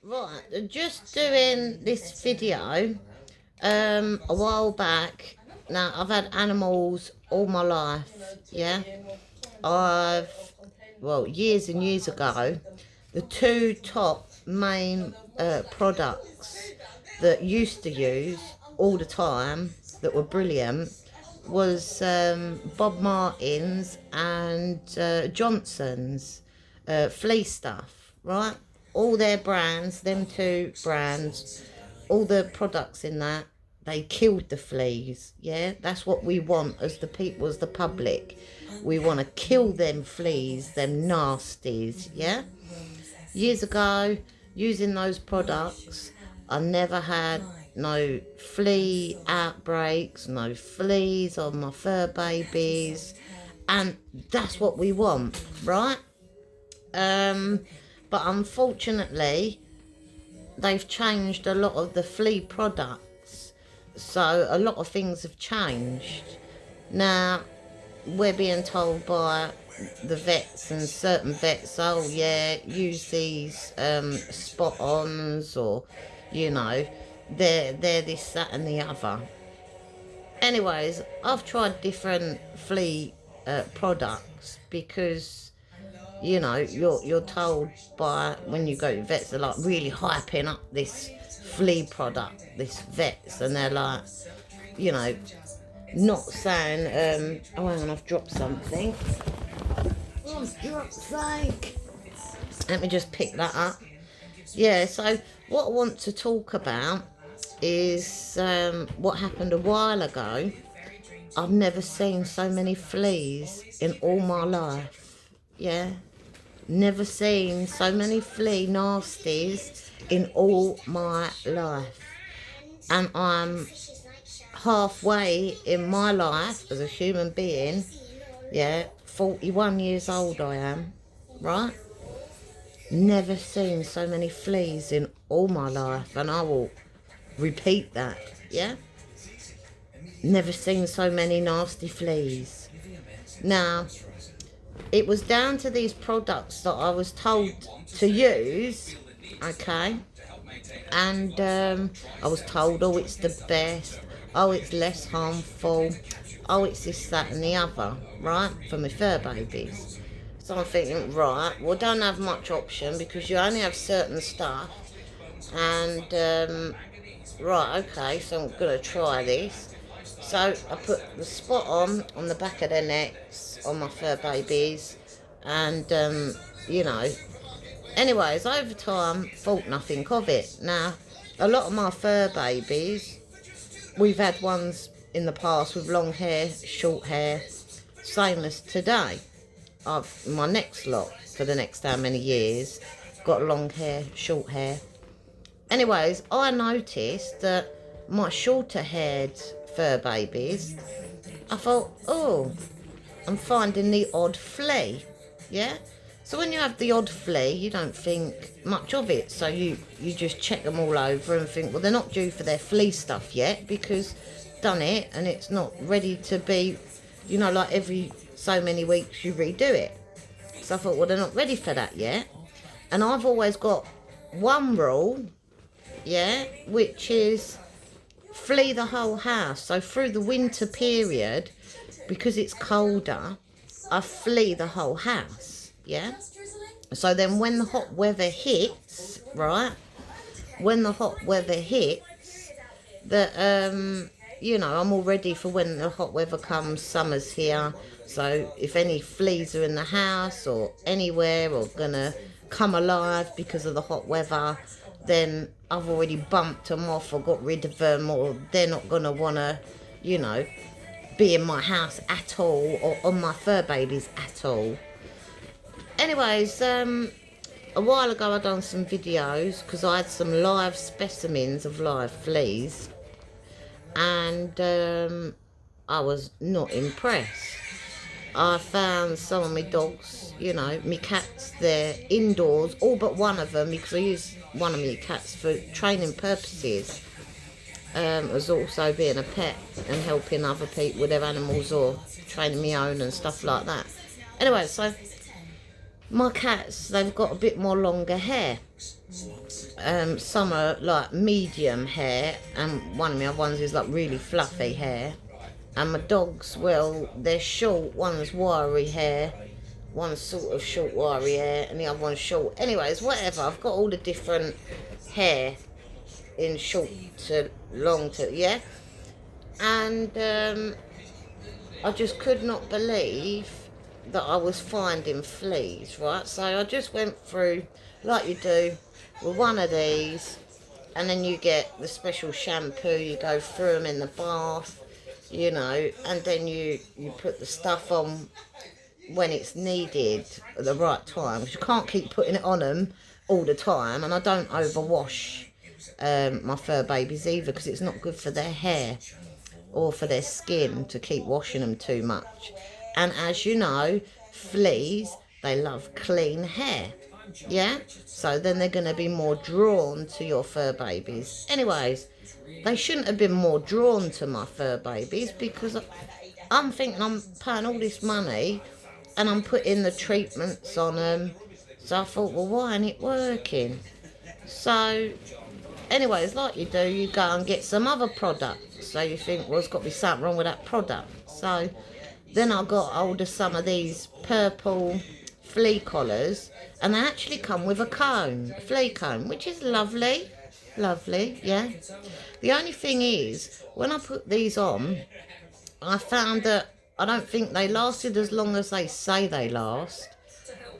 Right, just doing this video a while back. Now, I've had animals all my life, yeah? Well, years and years ago, the two top main products that used to use all the time that were brilliant was Bob Martin's and Johnson's flea stuff, right? All their brands, them two brands, all the products in that, they killed the fleas, yeah? That's what we want as the people, as the public. We want to kill them fleas, them nasties, yeah? Years ago, using those products, I never had no flea outbreaks, no fleas on my fur babies, and that's what we want, right? But unfortunately, they've changed a lot of the flea products, so a lot of things have changed. Now, we're being told by the vets and certain vets, oh yeah, use these spot-ons, or they're this, that and the other. Anyways, I've tried different flea products because you're told by, when you go to vets, they're like really hyping up this flea product, this vets, and they're like, not saying, oh hang on, I've dropped something. Oh, I've dropped something. Let me just pick that up. Yeah, so what I want to talk about is what happened a while ago. I've never seen so many fleas in all my life. Yeah, never seen so many flea nasties in all my life. And I'm halfway in my life as a human being, yeah, 41 years old I am, right? Never seen so many fleas in all my life, and I will repeat that, yeah? Never seen so many nasty fleas. Now, it was down to these products that I was told to use, okay? And I was told, oh, it's the best, oh, it's less harmful, oh, it's this, that and the other, right, for my fur babies. So I'm thinking, right, well, I don't have much option because you only have certain stuff. And, right, okay, so I'm going to try this. So I put the spot on the back of their necks, on my fur babies, and, anyways, over time, thought nothing of it. Now, a lot of my fur babies, we've had ones in the past with long hair, short hair, same as today. My next lot, for the next how many years, got long hair, short hair. Anyways, I noticed that my shorter haired fur babies, I thought, oh, I'm finding the odd flea, yeah? So when you have the odd flea, you don't think much of it. So you just check them all over and think, well, they're not due for their flea stuff yet because done it and it's not ready to be, like every so many weeks you redo it. So I thought, well, they're not ready for that yet. And I've always got one rule, yeah, which is flea the whole house. So through the winter period, because it's colder, I flea the whole house, yeah? So then when the hot weather hits, right, that, I'm all ready for when the hot weather comes, summer's here. So if any fleas are in the house or anywhere or gonna come alive because of the hot weather, then I've already bumped them off or got rid of them, or they're not gonna wanna, be in my house at all or on my fur babies at all. Anyways, a while ago I done some videos because I had some live specimens of live fleas, and I was not impressed. I found some of my dogs, my cats, they're indoors, all but one of them, because I use one of my cats for training purposes, as also being a pet and helping other people with their animals or training my own and stuff like that. Anyway, so My cats, they've got a bit more longer hair. Some are like medium hair, and one of my other ones is like really fluffy hair. And my dogs, well, they're short. One's wiry hair, one's sort of short wiry hair, and the other one's short. Anyways, whatever. I've got all the different hair in short to long to, yeah. And I just could not believe that I was finding fleas, right? So I just went through, like you do, with one of these, and then you get the special shampoo, you go through them in the bath, you know, and then you put the stuff on when it's needed at the right time. 'Cause you can't keep putting it on them all the time, and I don't overwash my fur babies either, because it's not good for their hair or for their skin to keep washing them too much. And as you know, fleas, they love clean hair. Yeah? So then they're going to be more drawn to your fur babies. Anyways, they shouldn't have been more drawn to my fur babies, because I'm thinking I'm paying all this money and I'm putting the treatments on them. So I thought, well, why ain't it working? So, anyways, like you do, you go and get some other product. So you think, well, there's got to be something wrong with that product. So then I got hold of some of these purple flea collars, and they actually come with a comb, a flea comb, which is lovely. Lovely, yeah. The only thing is, when I put these on, I found that I don't think they lasted as long as they say they last.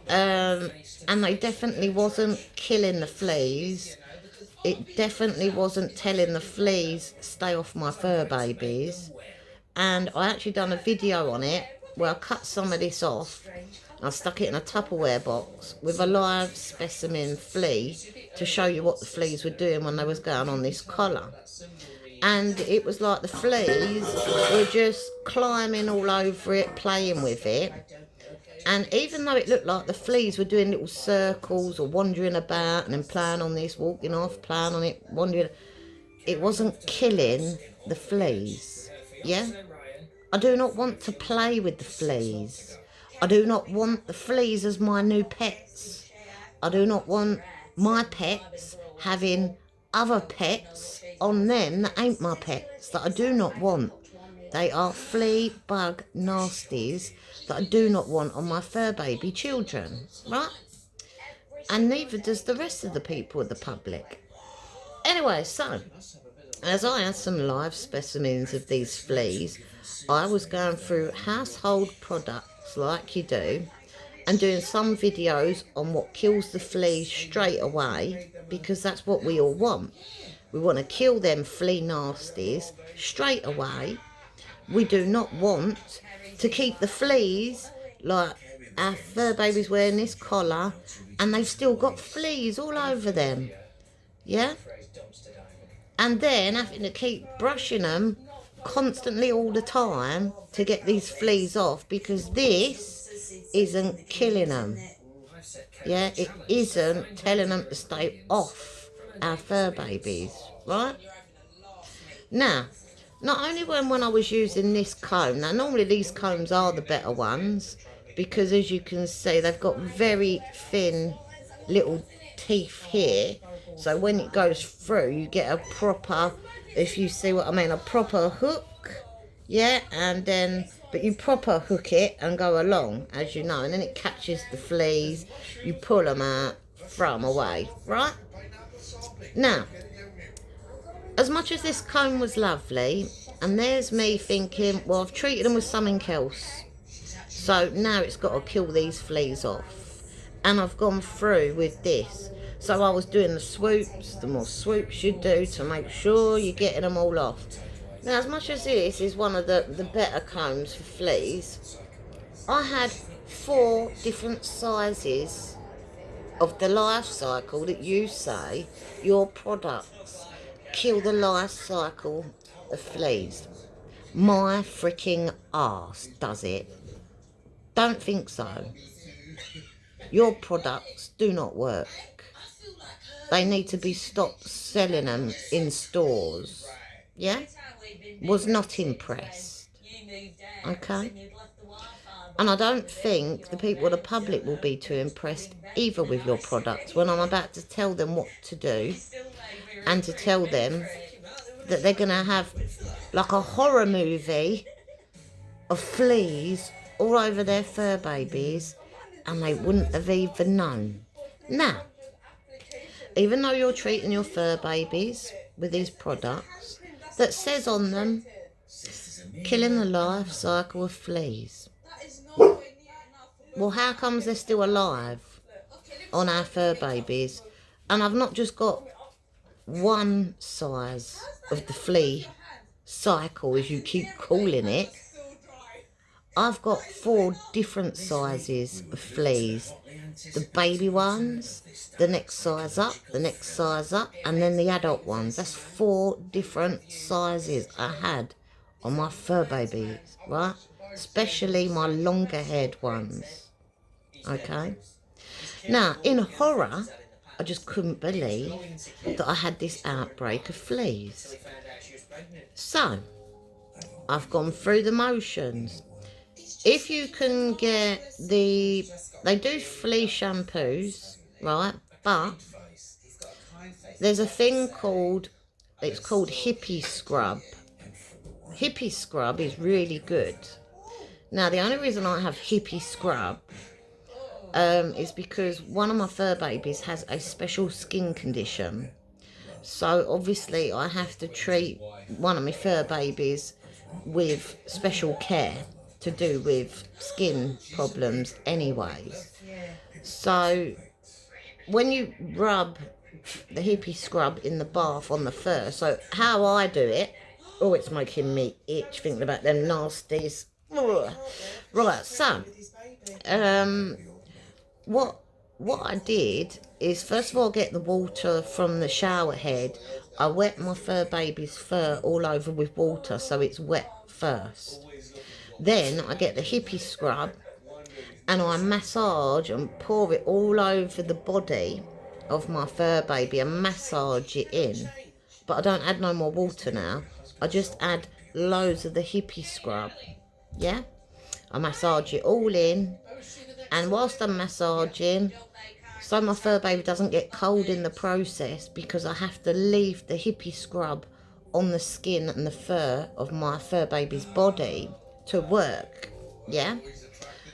And they definitely wasn't killing the fleas. It definitely wasn't telling the fleas, stay off my fur babies. And I actually done a video on it where I cut some of this off. I stuck it in a Tupperware box with a live specimen flea to show you what the fleas were doing when they was going on this collar. And it was like the fleas were just climbing all over it, playing with it. And even though it looked like the fleas were doing little circles or wandering about and then playing on this, walking off, playing on it, wandering, it wasn't killing the fleas. Yeah? I do not want to play with the fleas. I do not want the fleas as my new pets. I do not want my pets having other pets on them that ain't my pets, that I do not want. They are flea, bug, nasties that I do not want on my fur baby children, right? And neither does the rest of the people of the public. Anyway, so, as I had some live specimens of these fleas, I was going through household products like you do, and doing some videos on what kills the fleas straight away, because that's what we all want. We want to kill them flea nasties straight away. We do not want to keep the fleas, like our fur babies wearing this collar, and they've still got fleas all over them. Yeah? And then having to keep brushing them constantly all the time to get these fleas off, because this isn't killing them. Yeah, it isn't telling them to stay off our fur babies, right? Now, not only when I was using this comb, now normally these combs are the better ones, because as you can see, they've got very thin little teeth here. So when it goes through, you get a proper, if you see what I mean, a proper hook. Yeah, and then, but you proper hook it and go along, as you know, and then it catches the fleas, you pull them out, throw them away, right? Now, as much as this comb was lovely, and there's me thinking, well, I've treated them with something else, so now it's got to kill these fleas off. And I've gone through with this. So I was doing the swoops, the more swoops you do to make sure you're getting them all off. Now, as much as this is one of the better combs for fleas, I had 4 different sizes of the life cycle that you say your products kill the life cycle of fleas. My freaking arse does it. Don't think so. Your products do not work. They need to be stopped selling them in stores. Yeah? Was not impressed. Okay? And I don't think the people, the public, will be too impressed either with your products when I'm about to tell them what to do and to tell them that they're going to have like a horror movie of fleas all over their fur babies and they wouldn't have even known. Now, even though you're treating your fur babies with these products that says on them, killing the life cycle of fleas. Well, how comes they're still alive on our fur babies? And I've not just got one size of the flea cycle, as you keep calling it. I've got 4 different sizes of fleas. The baby ones, the next size up, the next size up, and then the adult ones. That's 4 different sizes I had on my fur babies, right? Especially my longer haired ones. Okay? Now, in horror, I just couldn't believe that I had this outbreak of fleas. So, I've gone through the motions. If you can get they do flea shampoos, right? But there's a thing it's called hippie scrub. Hippie scrub is really good. Now, the only reason I have hippie scrub is because one of my fur babies has a special skin condition. So obviously I have to treat one of my fur babies with special care to do with skin problems anyways. So when you rub the hippie scrub in the bath on the fur, so how I do it, oh, it's making me itch thinking about them nasties. Ugh. Right, so what I did is, first of all, get the water from the shower head. I wet my fur baby's fur all over with water so it's wet first. Then I get the hippie scrub and I massage and pour it all over the body of my fur baby and massage it in. But I don't add no more water now. I just add loads of the hippie scrub. Yeah? I massage it all in. And whilst I'm massaging, so my fur baby doesn't get cold in the process, because I have to leave the hippie scrub on the skin and the fur of my fur baby's body to work. Yeah?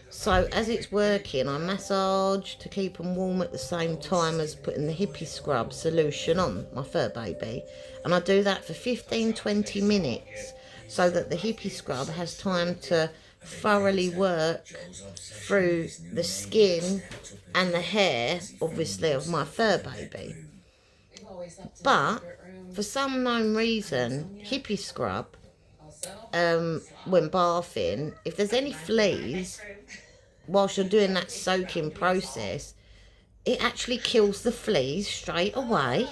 So as it's working, I massage to keep them warm at the same time as putting the hippie scrub solution on my fur baby. And I do that for 15-20 minutes so that the hippie scrub has time to thoroughly work through the skin and the hair, obviously, of my fur baby. But for some known reason, hippie scrub, when bathing, if there's any fleas whilst you're doing that soaking process, it actually kills the fleas straight away.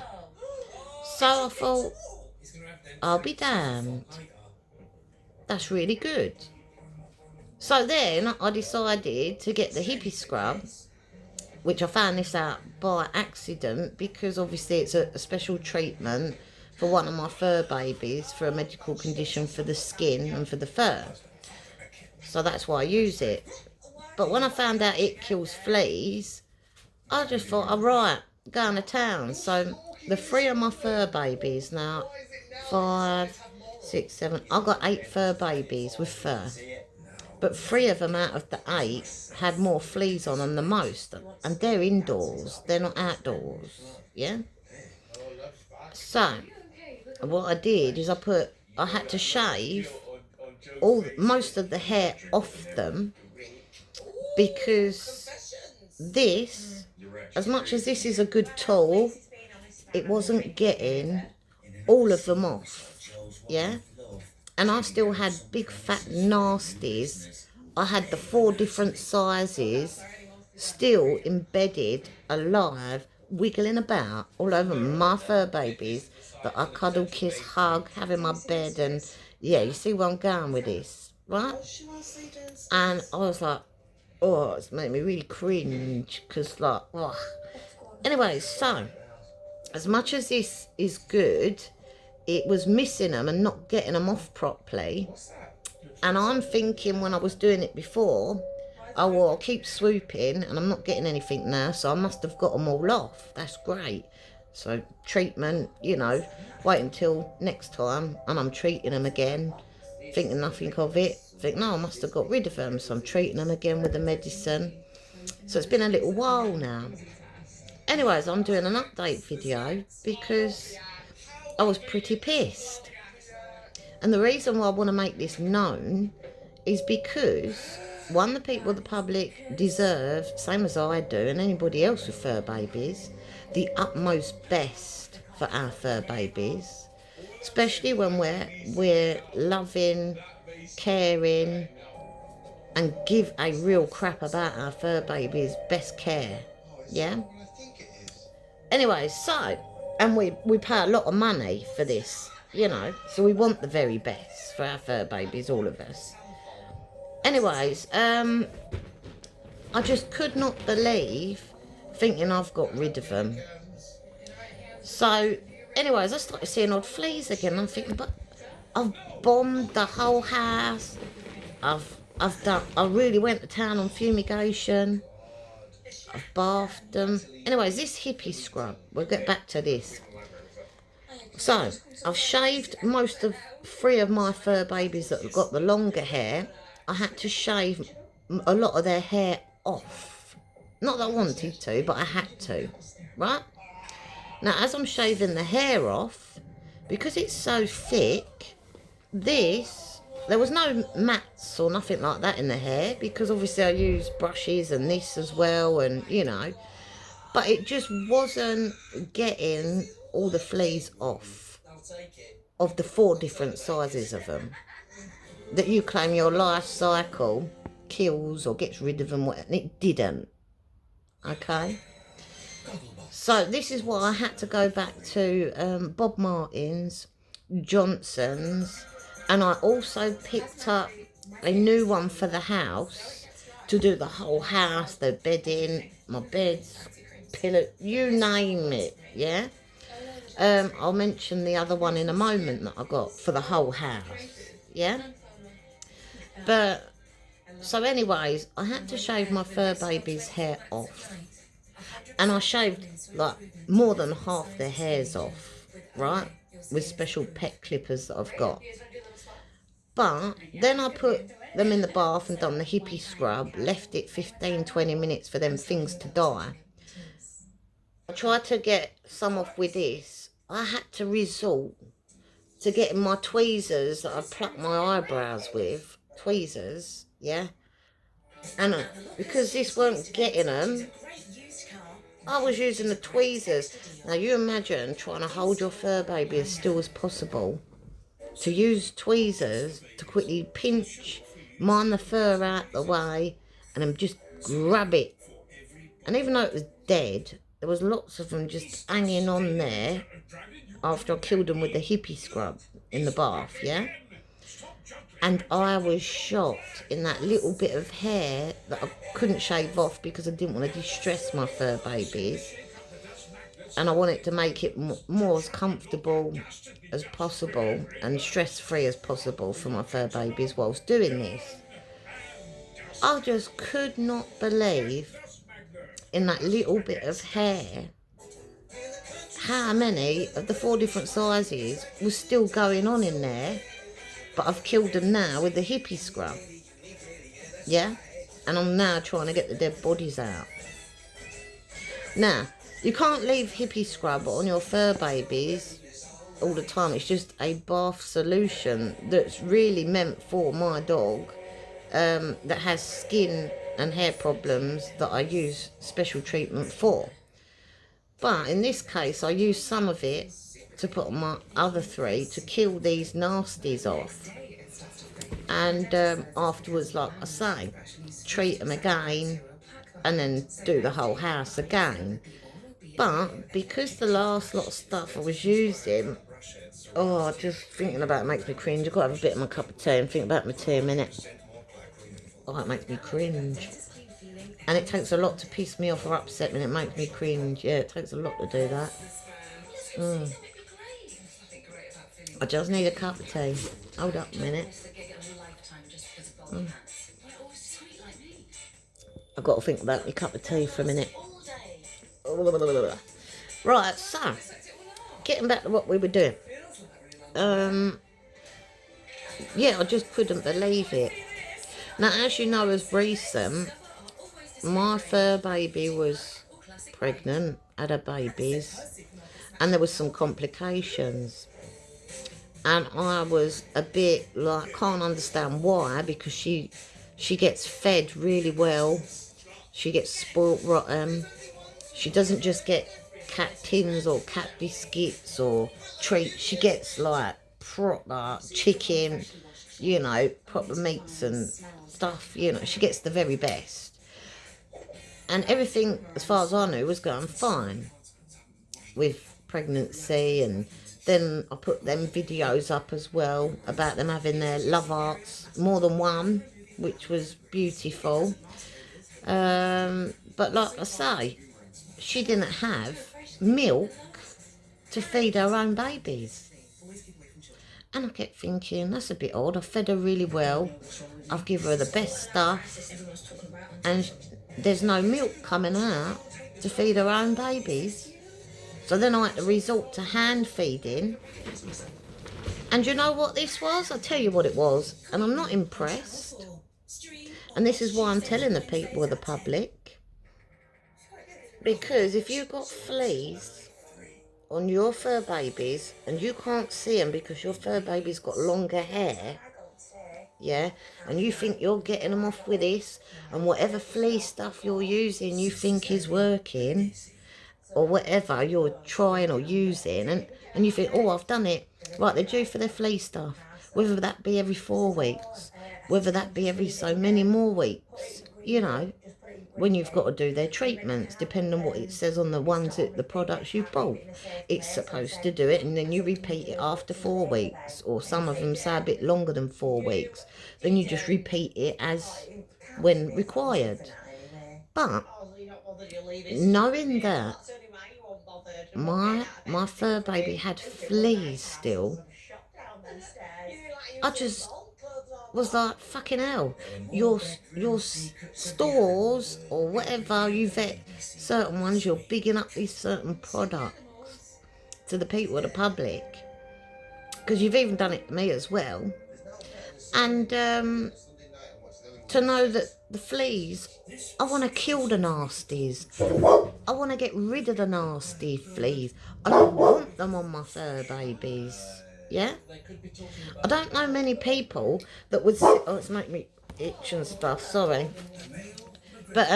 So I thought, I'll be damned. That's really good. So then I decided to get the hippie scrub, which I found this out by accident because obviously it's a special treatment for one of my fur babies for a medical condition for the skin and for the fur. So that's why I use it. But when I found out it kills fleas, I just thought, all right, going to town. So the 3 of my fur babies now, 5, 6, 7, I've got 8 fur babies with fur. But 3 of them out of the 8 had more fleas on them than most. And they're indoors, they're not outdoors. Yeah? So, what I did is I had to shave most of the hair off them, because this, as much as this is a good tool, it wasn't getting all of them off. Yeah? And I still had big fat nasties. I had the 4 different sizes still embedded, alive, wiggling about all over my fur babies that I cuddle, kiss, hug, have in my bed. And yeah, you see where I'm going with this, right? And I was like, oh, it's made me really cringe, because like, oh. Anyway, so as much as this is good, it was missing them and not getting them off properly. And I'm thinking, when I was doing it before, oh, well, I'll keep swooping and I'm not getting anything now, so I must have got them all off. That's great. So treatment, you know, wait until next time and I'm treating them again, thinking nothing of it. Think, no, I must have got rid of them, so I'm treating them again with the medicine. So it's been a little while now. Anyways, I'm doing an update video because I was pretty pissed. And the reason why I want to make this known is because, one, the people, the public, deserve, same as I do and anybody else with fur babies, the utmost best for our fur babies, especially when we're loving, caring, and give a real crap about our fur babies' best care. Yeah? Anyway, so, and we pay a lot of money for this, you know, so we want the very best for our fur babies, all of us. Anyways, I just could not believe thinking I've got rid of them. So, anyways, I started seeing odd fleas again. I'm thinking, but I've bombed the whole house. I really went to town on fumigation. I've bathed them. Anyways, this hippie scrub, we'll get back to this. So, I've shaved most of 3 of my fur babies that have got the longer hair. I had to shave a lot of their hair off. Not that I wanted to, but I had to, right? Now, as I'm shaving the hair off, because it's so thick, there was no mats or nothing like that in the hair, because obviously I use brushes and this as well, and, you know, but it just wasn't getting all the fleas off of the 4 different sizes of them that you claim your life cycle kills or gets rid of them, and it didn't. Okay, so this is why I had to go back to Bob Martin's, Johnson's, and I also picked up a new one for the house to do the whole house, the bedding, my beds, pillow, you name it. Yeah. I'll mention the other one in a moment that I got for the whole house. Yeah. But, so anyways, I had to shave my fur baby's hair off. And I shaved, like, more than half their hairs off, right? With special pet clippers that I've got. But then I put them in the bath and done the hippie scrub, left it 15-20 minutes for them things to die. I tried to get some off with this. I had to resort to getting my tweezers that I pluck my eyebrows with, tweezers, yeah? And because this weren't getting them, I was using the tweezers. Now you imagine trying to hold your fur baby as still as possible, to use tweezers to quickly pinch, mine the fur out the way, and then just grab it. And even though it was dead, there was lots of them just hanging on there after I killed them with the hippie scrub in the bath, yeah? And I was shocked in that little bit of hair that I couldn't shave off because I didn't want to distress my fur babies. And I wanted to make it more as comfortable as possible and stress-free as possible for my fur babies whilst doing this. I just could not believe in that little bit of hair how many of the 4 different sizes was still going on in there. But I've killed them now with the hippie scrub. Yeah? And I'm now trying to get the dead bodies out. Now, you can't leave hippie scrub on your fur babies all the time. It's just a bath solution that's really meant for my dog that has skin and hair problems that I use special treatment for. But in this case, I use some of it to put on my other 3 to kill these nasties off. And afterwards, like I say, treat them again and then do the whole house again. But because the last lot of stuff I was using, oh, just thinking about it makes me cringe. I've got to have a bit of my cup of tea and think about my tea a minute. Oh, it makes me cringe. And it takes a lot to piss me off or upset me, and it makes me cringe. Yeah, it takes a lot to do that. I just need a cup of tea. Hold up a minute. I've got to think about my cup of tea for a minute. Right, so getting back to what we were doing. Yeah, I just couldn't believe it. Now, as you know, as recent, my fur baby was pregnant, had her babies, and there was some complications. And I was a bit like, can't understand why, because she gets fed really well. She gets spoilt rotten. She doesn't just get cat tins or cat biscuits or treats. She gets like proper chicken, you know, proper meats and stuff, you know. She gets the very best. And everything, as far as I knew, was going fine with pregnancy. And then I put them videos up as well about them having their love arts, more than one, which was beautiful. But like I say, she didn't have milk to feed her own babies. And I kept thinking, that's a bit odd. I fed her really well. I've given her the best stuff. And there's no milk coming out to feed her own babies. So then I had to resort to hand feeding. And you know what this was? I'll tell you what it was. And I'm not impressed. And this is why I'm telling the people of the public. Because if you've got fleas on your fur babies and you can't see them because your fur baby's got longer hair, yeah, and you think you're getting them off with this, and whatever flea stuff you're using you think is working, or whatever you're trying or using, and you think, oh, I've done it, right, they're due for their flea stuff, whether that be every 4 weeks, whether that be every so many more weeks, you know, when you've got to do their treatments, depending on what it says on the ones that the products you bought. It's supposed to do it, and then you repeat it after 4 weeks, or some of them say a bit longer than 4 weeks. Then you just repeat it as when required. But knowing that my fur baby had fleas still, I just was like, fucking hell, your stores or whatever, you vet certain ones, you're bigging up these certain products to the people of the public, because you've even done it to me as well. And to know that the fleas, I want to kill the nasties. I want to get rid of the nasty fleas. I don't want them on my fur babies. Yeah? I don't know many people that would... Oh, it's making me itch and stuff, sorry. But,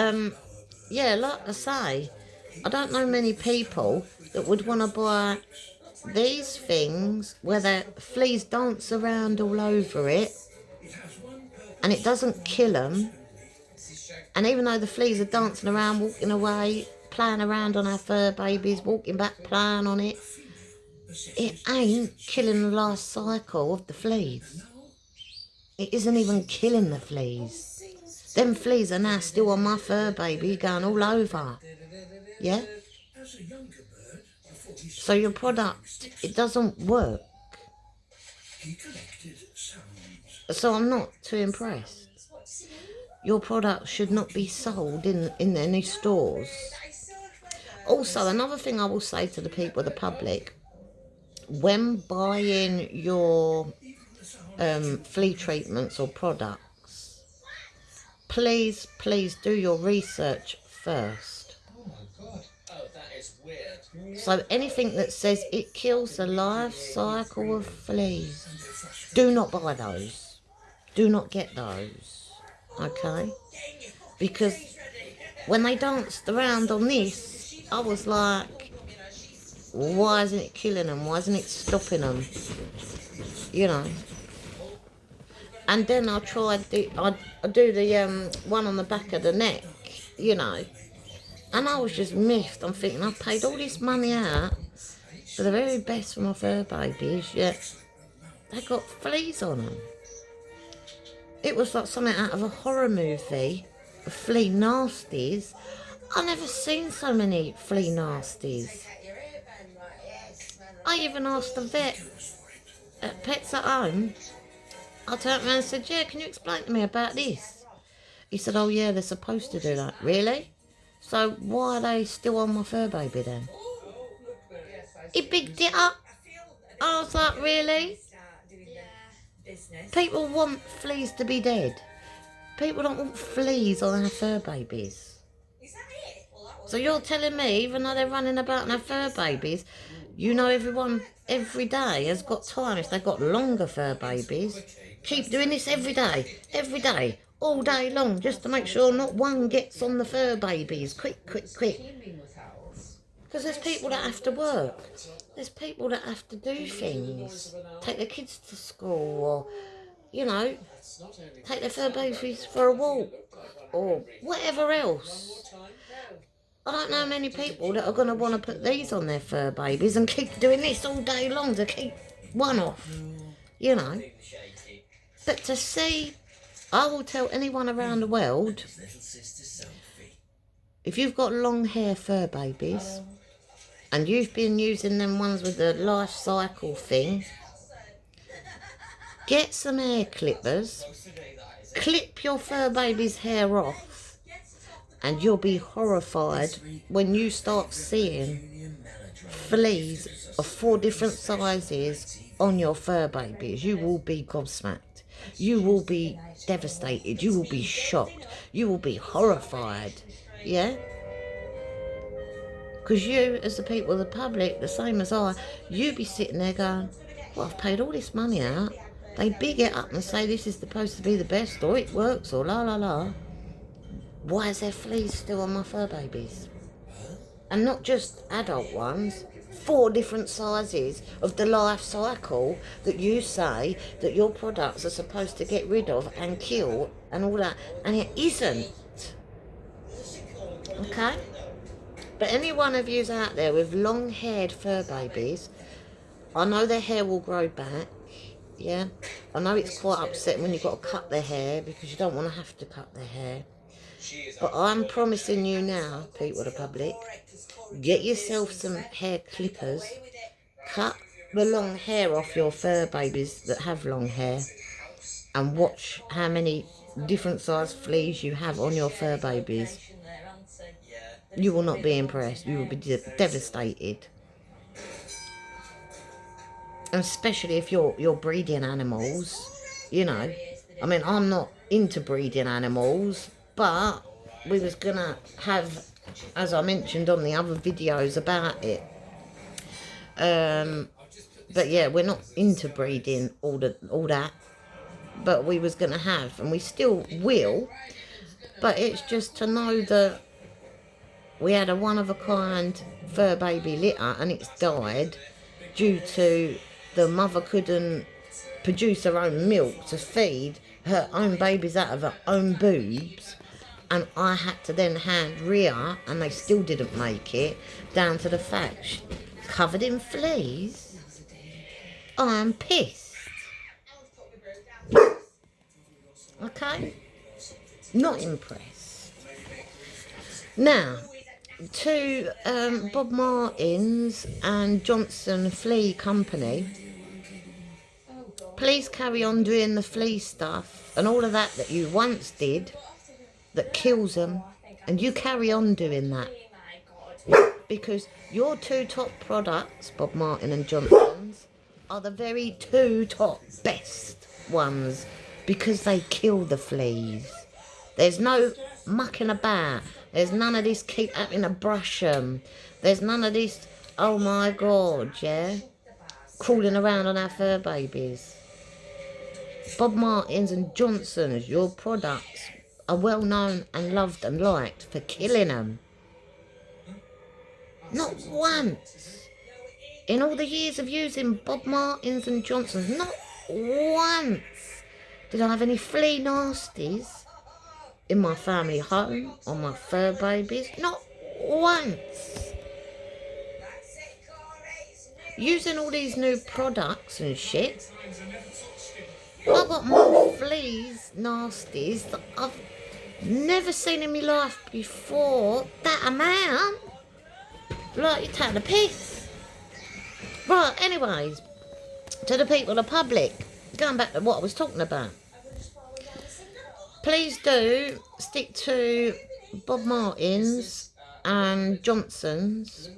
yeah, like I say, I don't know many people that would want to buy these things where the fleas dance around all over it and it doesn't kill them. And even though the fleas are dancing around, walking away, playing around on our fur babies, walking back, playing on it, it ain't killing the last cycle of the fleas. It isn't even killing the fleas. Them fleas are now still on my fur baby, going all over. Yeah? So your product, it doesn't work. So I'm not too impressed. Your product should not be sold in any stores. Also, another thing I will say to the people of the public, when buying your flea treatments or products, please do your research first. So anything that says it kills the life cycle of fleas, do not buy those. Do not get those. Okay? Because when they danced around on this, I was like, why isn't it killing them? Why isn't it stopping them? You know. And then I tried I do the one on the back of the neck, you know. And I was just miffed. I'm thinking, I've paid all this money out for the very best for my fur babies, yet they got fleas on them. It was like something out of a horror movie, of flea nasties. I've never seen so many flea nasties. I even asked the vet at Pets at Home. I turned around and said, yeah, can you explain to me about this? He said, oh yeah, they're supposed to do that. Really? So why are they still on my fur baby then? He bigged it up. I was like, really? People want fleas to be dead. People don't want fleas on their fur babies. So you're telling me, even though they're running about their fur babies, you know everyone every day has got time, if they've got longer fur babies, keep doing this every day, all day long, just to make sure not one gets on the fur babies. Quick. Because there's people that have to work. There's people that have to do things. Take their kids to school, or, you know, take their fur babies for a walk, or whatever else. I don't know many people that are going to want to put these on their fur babies and keep doing this all day long to keep one off, you know. But to see, I will tell anyone around the world, if you've got long hair fur babies and you've been using them ones with the life cycle thing, get some hair clippers, clip your fur baby's hair off, and you'll be horrified when you start seeing fleas of 4 different sizes on your fur babies. You will be gobsmacked. You will be devastated. You will be shocked. You will be horrified. Yeah? Because you, as the people of the public, the same as I, you be sitting there going, well, I've paid all this money out. They big it up and say this is supposed to be the best, or it works, or la la la. Why is there fleas still on my fur babies? And not just adult ones, 4 different sizes of the life cycle that you say that your products are supposed to get rid of and kill and all that, and it isn't. Okay? But any one of yous out there with long-haired fur babies, I know their hair will grow back, yeah? I know it's quite upsetting when you've got to cut their hair because you don't want to have to cut their hair. But I'm promising you now, people of the public, get yourself some hair clippers, cut the long hair off your fur babies that have long hair, and watch how many different size fleas you have on your fur babies. You will not be impressed. You will be devastated. And especially if you're breeding animals, you know. I mean, I'm not into breeding animals, but we was going to have, as I mentioned on the other videos about it, but yeah, we're not into breeding all that, but we was going to have, and we still will, but it's just to know that we had a one-of-a-kind fur baby litter and it's died due to the mother couldn't produce her own milk to feed her own babies out of her own boobs, and I had to then hand Rhea, and they still didn't make it, down to the fact covered in fleas. I'm pissed. Okay? Not impressed. Now, to Bob Martin's and Johnson Flea Company, please carry on doing the flea stuff and all of that you once did that kills them, and you carry on doing that, because your 2 top products, Bob Martin and Johnson's, are the very 2 top best ones, because they kill the fleas. There's no mucking about. There's none of this keep having to brush them. There's none of this, oh my God, yeah, crawling around on our fur babies. Bob Martin's and Johnson's, your products are well known and loved and liked for killing them. Not once, in all the years of using Bob Martin's and Johnson's, not once did I have any flea nasties in my family home on my fur babies. Not once. Using all these new products and shit, I've got more fleas nasties that I've never seen in my life before. That amount. Like, you're taking a piss. Right, anyways, to the people of the public, going back to what I was talking about. please do stick to Bob Martin's and Johnson's.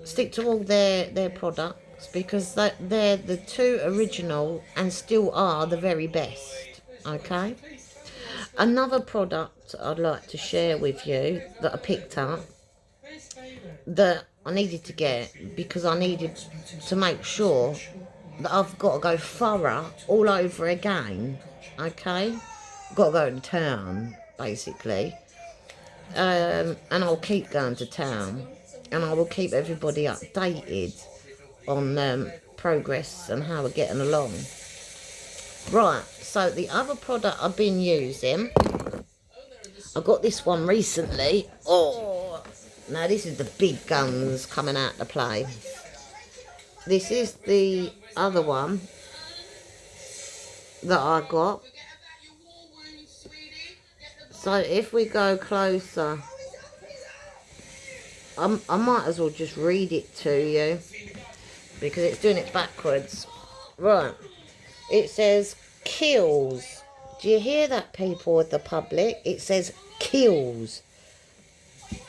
Stick to all their products because they're the two original and still are the very best. Okay. Another product I'd like to share with you that I picked up that I needed to get because I needed to make sure that I've got to go thorough all over again. Okay. Got to go to town basically. And I'll keep going to town and I will keep everybody updated on progress and how we're getting along. Right, so the other product I've been using, I got this one recently. Oh, now this is the big guns coming out to play. This is the other one that I got. So if we go closer, I might as well just read it to you because it's doing it backwards. Right. It says kills. Do you hear that, people of the public? It says kills.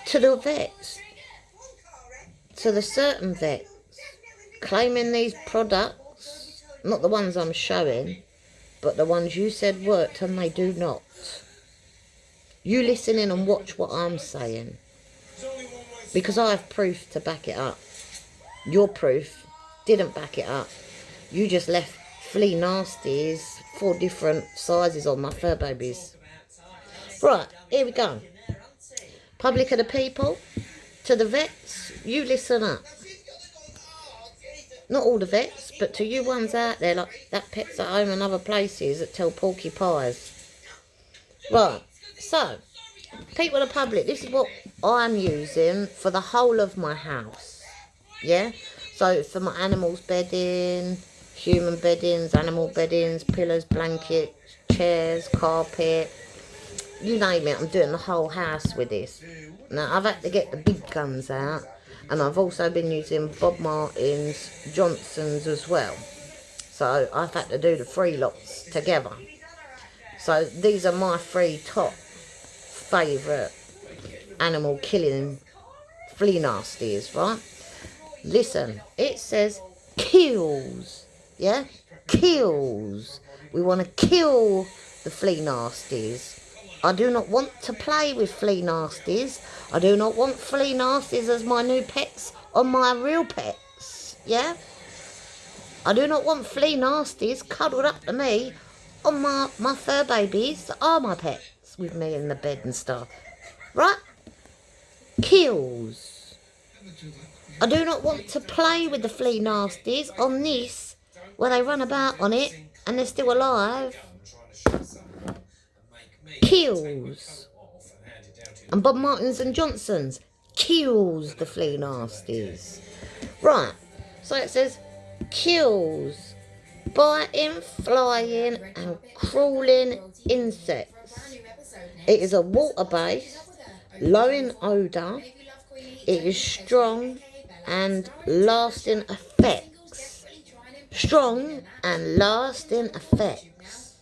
To the vets. To the certain vets. Claiming these products, not the ones I'm showing, but the ones you said worked and they do not. You listen in and watch what I'm saying. Because I have proof to back it up. Your proof didn't back it up. You just left flea nasties, 4 different sizes on my fur babies. Right, here we go. Public of the people, to the vets, you listen up. Not all the vets, but to you ones out there like that Pets at Home and other places that tell porcupines. Right, so, people of the public, this is what I'm using for the whole of my house. Yeah? So, for my animals' bedding, human beddings, animal beddings, pillows, blankets, chairs, carpet, you name it, I'm doing the whole house with this. Now, I've had to get the big guns out, and I've also been using Bob Martin's, Johnson's as well. So, I've had to do the 3 lots together. So, these are my 3 top favourite animal killing flea nasties, right? Listen, it says kills. Yeah? Kills. We want to kill the flea nasties. I do not want to play with flea nasties. I do not want flea nasties as my new pets or my real pets. Yeah? I do not want flea nasties cuddled up to me on my fur babies that are my pets with me in the bed and stuff. Right? Kills. I do not want to play with the flea nasties on this where they run about on it and they're still alive. Kills. And Bob Martin's and Johnson's kills the flea nasties. Right, so it says kills biting, flying and crawling insects. It is a water-based, low in odour. It is strong and lasting effects. Strong and lasting effects.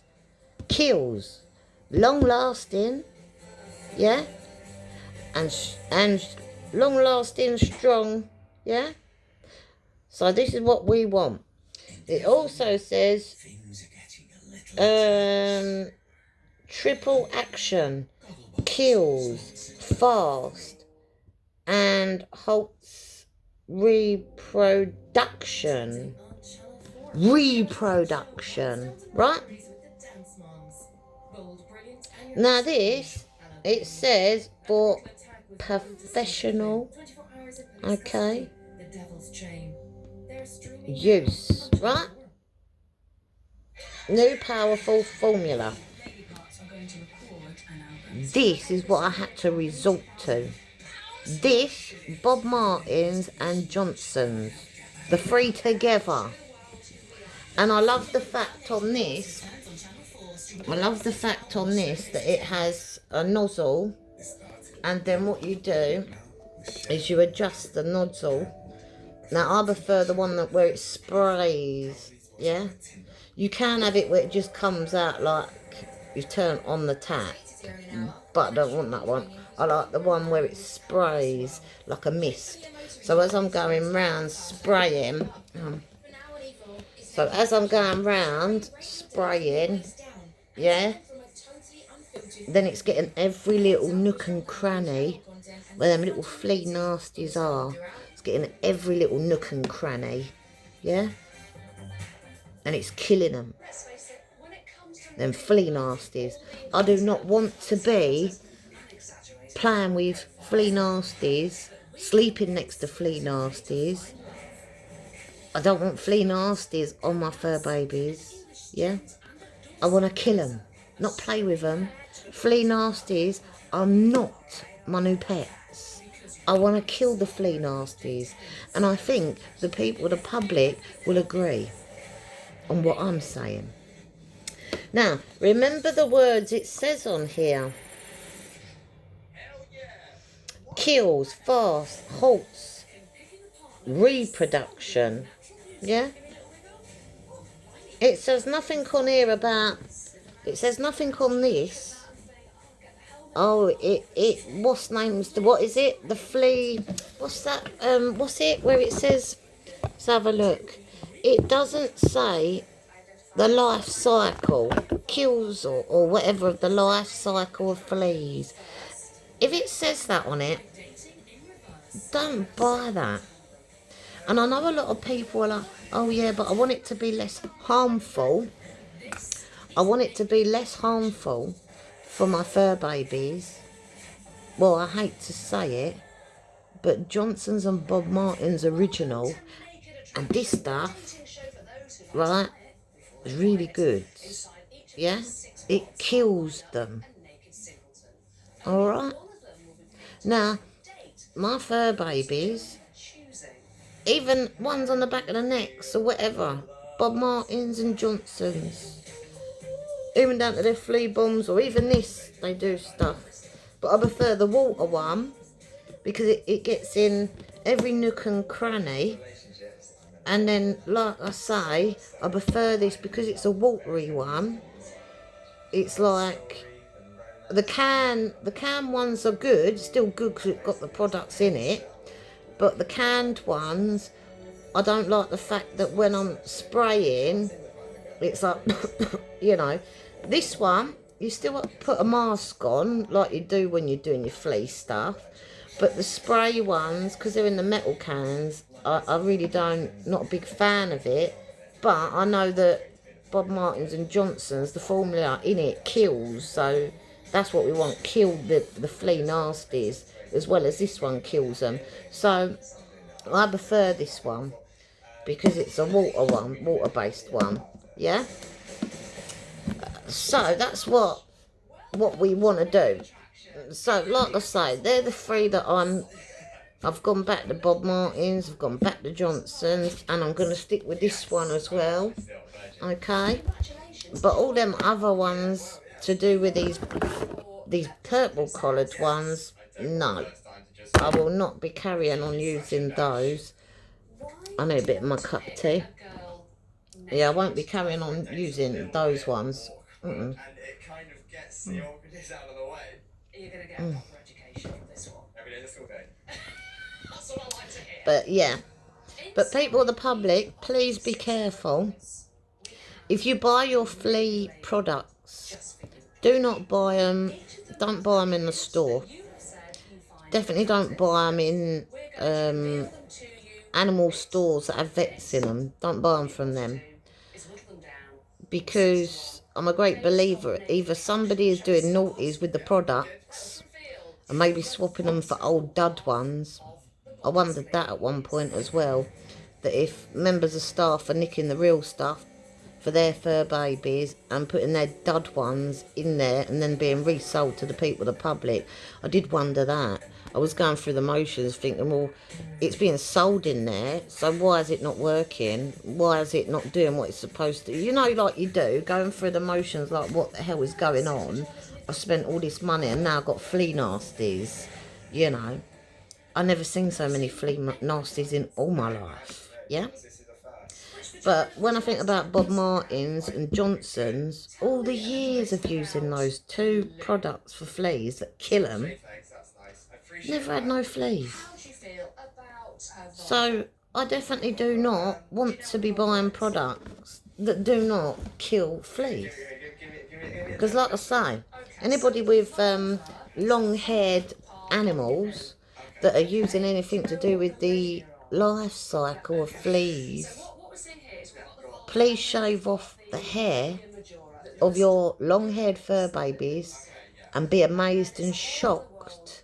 Kills. Long lasting. Yeah? And long lasting, strong. Yeah? So this is what we want. It also says triple action. Kills fast and halts reproduction. Right? Now this, it says for professional, okay, use, right? New powerful formula. This is what I had to resort to. This, Bob Martin's and Johnson's. The 3 together. And I love the fact on this, that it has a nozzle. And then what you do is you adjust the nozzle. Now I prefer the one where it sprays, yeah? You can have it where it just comes out like you turn on the tap. But I don't want that one. I like the one where it sprays like a mist. So as I'm going round spraying, yeah, then it's getting every little nook and cranny where them little flea nasties are. It's getting every little nook and cranny, yeah, and it's killing them. Them flea nasties. I do not want to be playing with flea nasties, sleeping next to flea nasties. I don't want flea nasties on my fur babies, yeah? I want to kill them, not play with them. Flea nasties are not my new pets. I want to kill the flea nasties. And I think the people, the public, will agree on what I'm saying. Now, remember the words it says on here. Kills, fast, halts, reproduction. Yeah? It says nothing on here about... It says nothing on this. Oh, what is it? The flea... What's that? What's it? Where it says... Let's have a look. It doesn't say the life cycle. Kills or whatever of the life cycle of fleas. If it says that on it, don't buy that. And I know a lot of people are like, oh yeah, but I want it to be less harmful. I want it to be less harmful for my fur babies. Well, I hate to say it, but Johnson's and Bob Martin's original, and this stuff, right, is really good. Yeah? It kills them. Alright? Now, my fur babies, even ones on the back of the necks or whatever, Bob Martins and Johnsons, even down to their flea bombs, or even this, they do stuff. But I prefer the water one because it gets in every nook and cranny. And then, like I say, I prefer this because it's a watery one. It's like the can ones are good, still good because it's got the products in it. But the canned ones, I don't like the fact that when I'm spraying, it's like, you know. This one, you still put a mask on, like you do when you're doing your flea stuff. But the spray ones, because they're in the metal cans, I really not a big fan of it. But I know that Bob Martins and Johnson's, the formula in it kills. So that's what we want, kill the flea nasties, as well as this one kills them. So I prefer this one because it's a water-based one, yeah? So that's what we want to do. So like I say, they're the three that I've gone back to Bob Martins, I've gone back to Johnson's, and I'm going to stick with this one as well, okay? But all them other ones to do with these purple collared ones, no. I will not be carrying on using those. I need a bit of my cup of tea. Yeah, I won't be carrying on using those ones. And it kind of gets the awkwardness out of the way. You're going to get a proper education from this one. Every day, that's okay. That's what I like to hear. But yeah. But people, the public, please be careful. If you buy your flea products, do not buy them. Don't buy them in the store. Definitely don't buy them in animal stores that have vets in them. Don't buy them from them. Because I'm a great believer, either somebody is doing naughties with the products and maybe swapping them for old dud ones. I wondered that at one point as well, that if members of staff are nicking the real stuff for their fur babies and putting their dud ones in there and then being resold to the people, the public. I did wonder that. I was going through the motions thinking, well, it's being sold in there, so why is it not working? Why is it not doing what it's supposed to? You know, like you do, going through the motions like, what the hell is going on? I spent all this money and now I've got flea nasties, you know. I never seen so many flea nasties in all my life, yeah? But when I think about Bob Martens and Johnson's, all the years of using those two products for fleas that kill them, never had no fleas. So I definitely do not want to be buying products that do not kill fleas. Because like I say, anybody with long-haired animals that are using anything to do with the life cycle of fleas, please shave off the hair of your long-haired fur babies and be amazed and shocked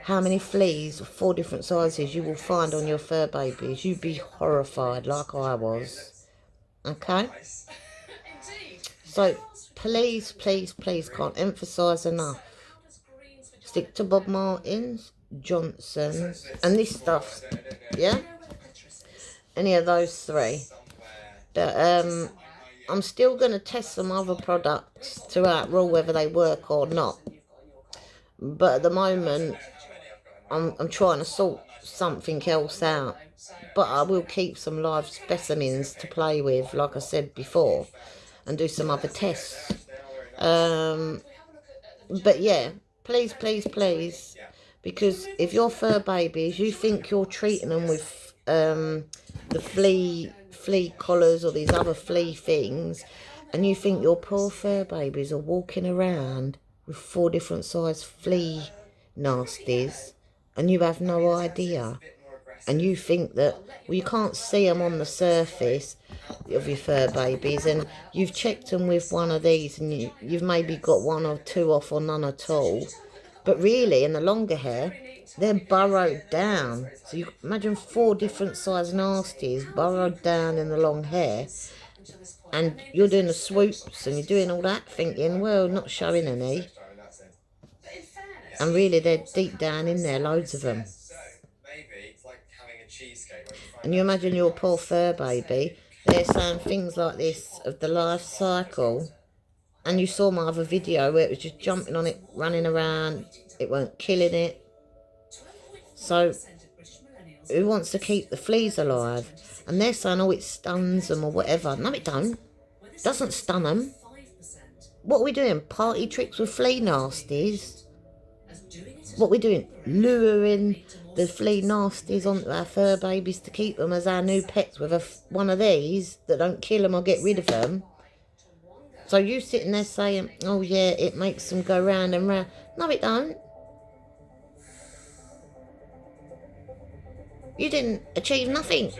how many fleas of 4 different sizes you will find on your fur babies. You'd be horrified like I was. Okay? So please, please, please, can't emphasise enough. Stick to Bob Martens, Johnson's, and this stuff. Yeah? Any of those 3. But I'm still going to test some other products to outrule whether they work or not. But at the moment, I'm trying to sort something else out. But I will keep some live specimens to play with, like I said before, and do some other tests. But yeah, please, please, please, because if your fur babies, you think you're treating them with the flea collars or these other flea things, and you think your poor fur babies are walking around with 4 different size flea nasties, and you have no idea, and you think that, well, you can't see them on the surface of your fur babies, and you've checked them with one of these, and you've maybe got 1 or 2 off or none at all, but really in the longer hair they're burrowed down. So you imagine 4 different size nasties burrowed down in the long hair, and you're doing the swoops and you're doing all that thinking, well, not showing any, and really they're deep down in there, loads of them. And you imagine your poor fur baby, they're saying things like this of the life cycle, and you saw my other video where it was just jumping on it, running around, it weren't killing it. So who wants to keep the fleas alive? And they're saying, oh, it stuns them or whatever. No, it don't. It doesn't stun them. What are we doing? Party tricks with flea nasties? What are we doing? Luring the flea nasties onto our fur babies to keep them as our new pets with one of these that don't kill them or get rid of them? So you sitting there saying, oh yeah, it makes them go round and round. No, it don't. You didn't achieve nothing.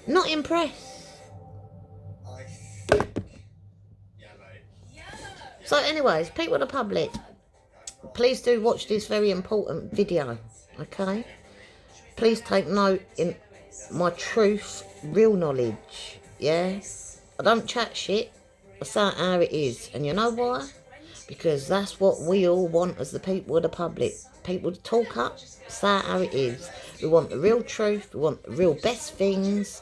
Not impressed. So anyways, people of the public, please do watch this very important video, okay? Please take note in my truth, real knowledge, yeah? I don't chat shit, I say it how it is. And you know why? Because that's what we all want as the people of the public. People to talk up, say it how it is. We want the real truth, we want the real best things,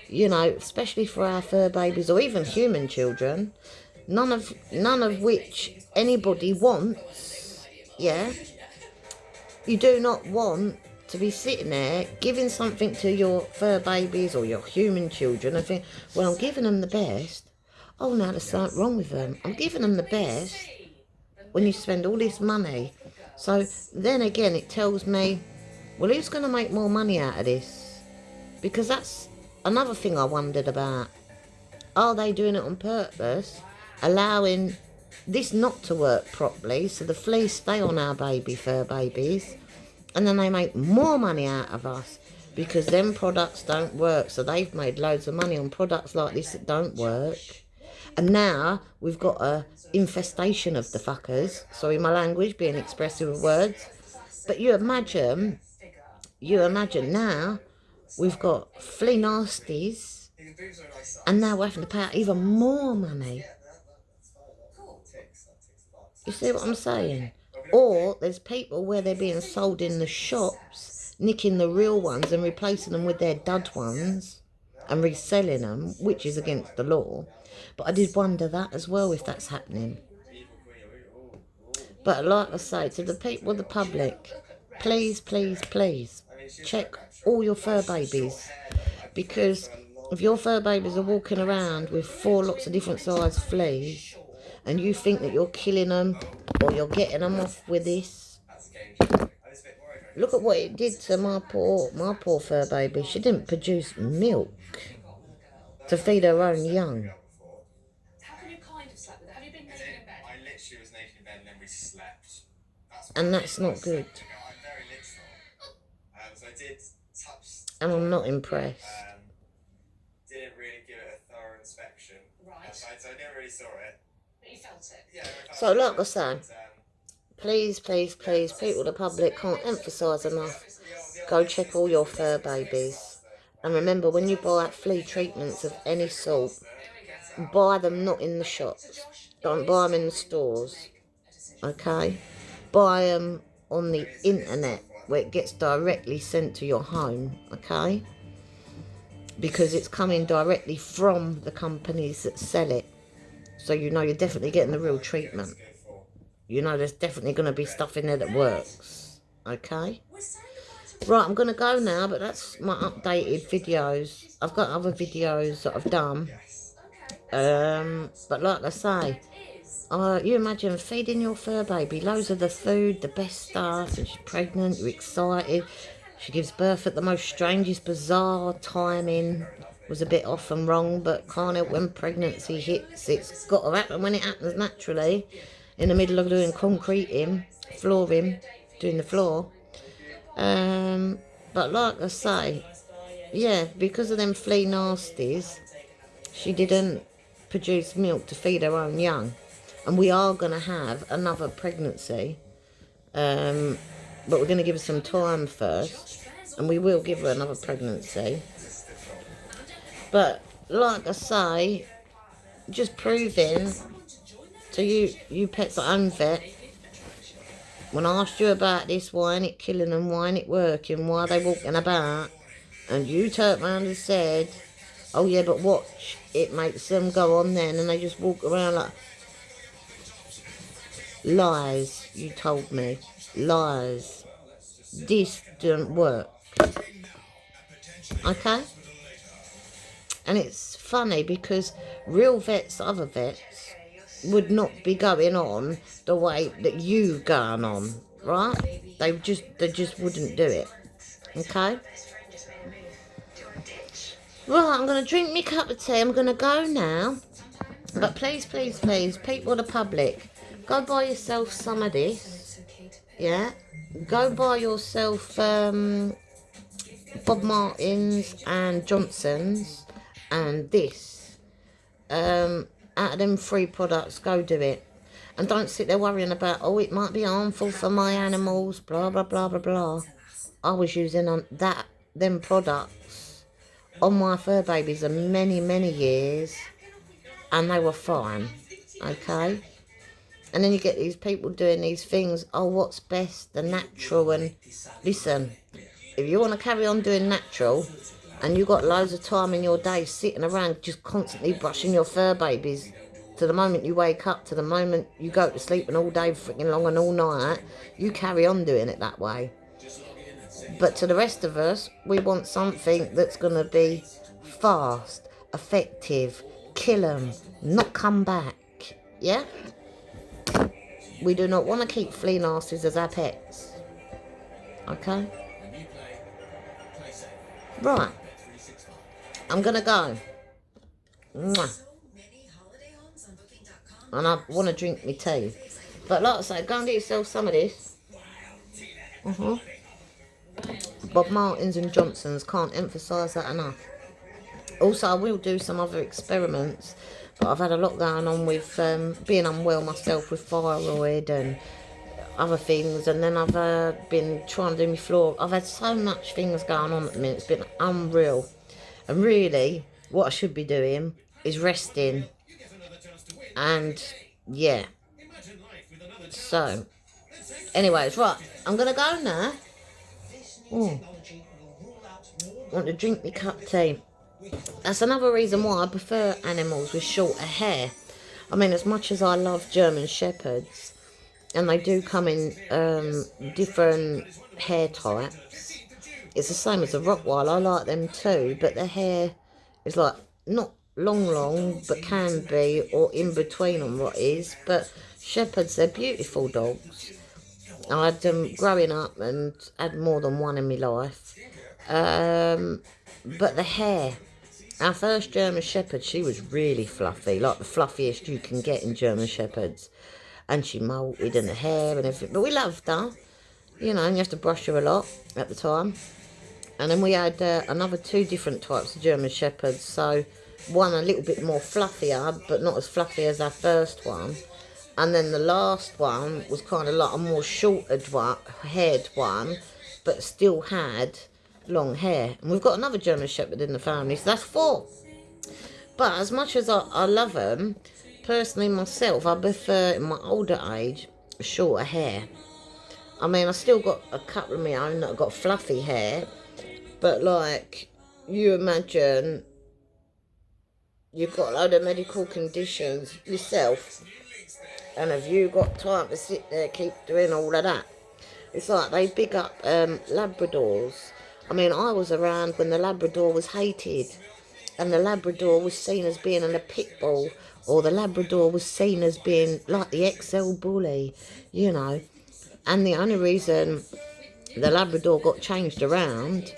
you know, especially for our fur babies or even human children. None of which anybody wants, yeah? You do not want to be sitting there giving something to your fur babies or your human children and think, well, I'm giving them the best. Oh, now there's something wrong with them. I'm giving them the best when you spend all this money. So then again, it tells me, well, who's going to make more money out of this? Because that's another thing I wondered about. Are they doing it on purpose, allowing this not to work properly so the fleas stay on our fur babies, and then they make more money out of us because them products don't work, so they've made loads of money on products like this that don't work, and now we've got a infestation of the fuckers, sorry my language, being expressive of words, but you imagine now we've got flea nasties, and now we're having to pay out even more money. You see what I'm saying? Or there's people where they're being sold in the shops, nicking the real ones and replacing them with their dud ones and reselling them, which is against the law. But I did wonder that as well, if that's happening. But like I say, to the people of the public, please, please, please, check all your fur babies. Because if your fur babies are walking around with 4 lots of different size fleas, and you think that you're killing them or you're getting them off with this, look at what it did to my poor fur baby. She didn't produce milk to feed her own young. And that's not good. And I'm not impressed. Didn't really give it a thorough inspection. Right. So I never really saw it. But you felt it? Yeah. So like I say, please, people, the public can't emphasise enough. Go check all your fur babies. And remember, when you buy flea treatments of any sort, buy them not in the shops. Don't buy them in the stores. Okay? Buy them on the internet where it gets directly sent to your home. Okay? Because it's coming directly from the companies that sell it. So you know you're definitely getting the real treatment. You know there's definitely going to be stuff in there that works. Okay? Right, I'm going to go now, but that's my updated videos. I've got other videos that I've done. But like I say, you imagine feeding your fur baby loads of the food, the best stuff, and she's pregnant, you're excited. She gives birth at the most strangest, bizarre timing. Was a bit off and wrong, but can't help when pregnancy hits. It's got to happen when it happens naturally. In the middle of doing concreting, flooring, doing the floor. But like I say, yeah, because of them flea nasties, she didn't produce milk to feed her own young. And we are going to have another pregnancy. But we're going to give her some time first. And we will give her another pregnancy. But like I say, just proving to you pets that own vet, when I asked you about this, why ain't it killing them, why ain't it working, why are they walking about, and you turned around and said, oh yeah, but watch, it makes them go on then, and they just walk around like... Lies, you told me. Lies. This didn't work. Okay? And it's funny because real vets, other vets, would not be going on the way that you going on, right? They just wouldn't do it. Okay? Right, I'm going to drink me cup of tea. I'm going to go now. But please, people of the public, go buy yourself some of this. Yeah? Go buy yourself Bob Martins and Johnson's and this. Out of them 3 products, go do it. And don't sit there worrying about, oh, it might be harmful for my animals, blah, blah, blah, blah, blah. I was using them products on my fur babies for many, many years, and they were fine, okay? And then you get these people doing these things, oh, what's best, the natural, and listen, if you want to carry on doing natural, and you've got loads of time in your day sitting around just constantly brushing your fur babies to the moment you wake up, to the moment you go to sleep, and all day freaking long and all night, you carry on doing it that way. But to the rest of us, we want something that's going to be fast, effective, kill them, not come back, yeah? We do not want to keep flea nasties as our pets, okay? Right. I'm going to go. Mwah. And I want to drink my tea. But like I say, go and get yourself some of this. Bob Martins and Johnson's, can't emphasise that enough. Also, I will do some other experiments. But I've had a lot going on with being unwell myself with thyroid and other things. And then I've been trying to do my floor. I've had so much things going on at the minute. It's been unreal. And really, what I should be doing is resting. And, yeah. So, anyways, right. I'm going to go now. Want to drink my cup of tea. That's another reason why I prefer animals with shorter hair. I mean, as much as I love German Shepherds, and they do come in different hair types, it's the same as a Rottweiler. I like them too, but the hair is like not long, but can be, or in between on what is. But Shepherds, they're beautiful dogs. I had them growing up and had more than one in my life. But the hair, our first German Shepherd, she was really fluffy, like the fluffiest you can get in German Shepherds. And she molted and the hair and everything. But we loved her, you know, and you have to brush her a lot at the time. And then we had another 2 different types of German Shepherds. So one a little bit more fluffier, but not as fluffy as our first one. And then the last one was kind of like a more haired one, but still had long hair. And we've got another German Shepherd in the family, so that's 4. But as much as I love them, personally myself, I prefer in my older age shorter hair. I mean, I still got a couple of my own that have got fluffy hair, but like, you imagine you've got a load of medical conditions yourself, and have you got time to sit there, keep doing all of that? It's like they big up Labradors. I mean, I was around when the Labrador was hated, and the Labrador was seen as being a pit bull, or the Labrador was seen as being like the XL bully, you know. And the only reason the Labrador got changed around,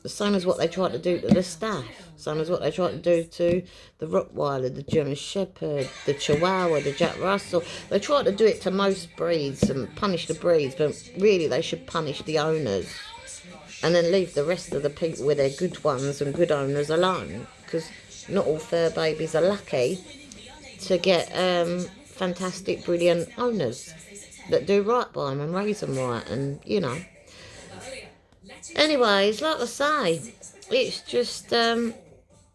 the same as what they tried to do to the staff, same as what they tried to do to the Rottweiler, the German Shepherd, the Chihuahua, the Jack Russell. They tried to do it to most breeds and punish the breeds, but really they should punish the owners and then leave the rest of the people with their good ones and good owners alone, because not all fur babies are lucky to get fantastic, brilliant owners that do right by them and raise them right, and you know. Anyways, like I say, it's just, yeah,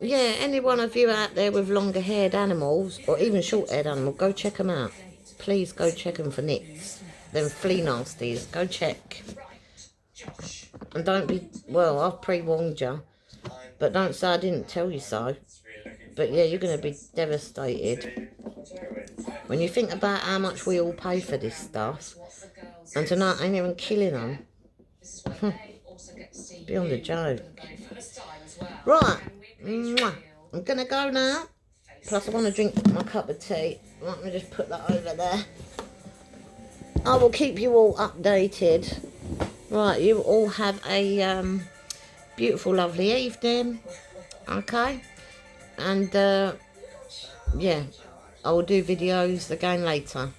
any one of you out there with longer haired animals, or even short haired animals, go check them out. Please go check them for nicks. Them flea nasties, go check. And don't be, well, I've pre-warned you, but don't say I didn't tell you so. But yeah, you're going to be devastated when you think about how much we all pay for this stuff, and tonight ain't even killing them. Beyond a joke. Right, I'm going to go now. Plus I want to drink my cup of tea. Let me just put that over there. I will keep you all updated. Right, you all have a beautiful, lovely evening. Okay? And, yeah, I will do videos again later.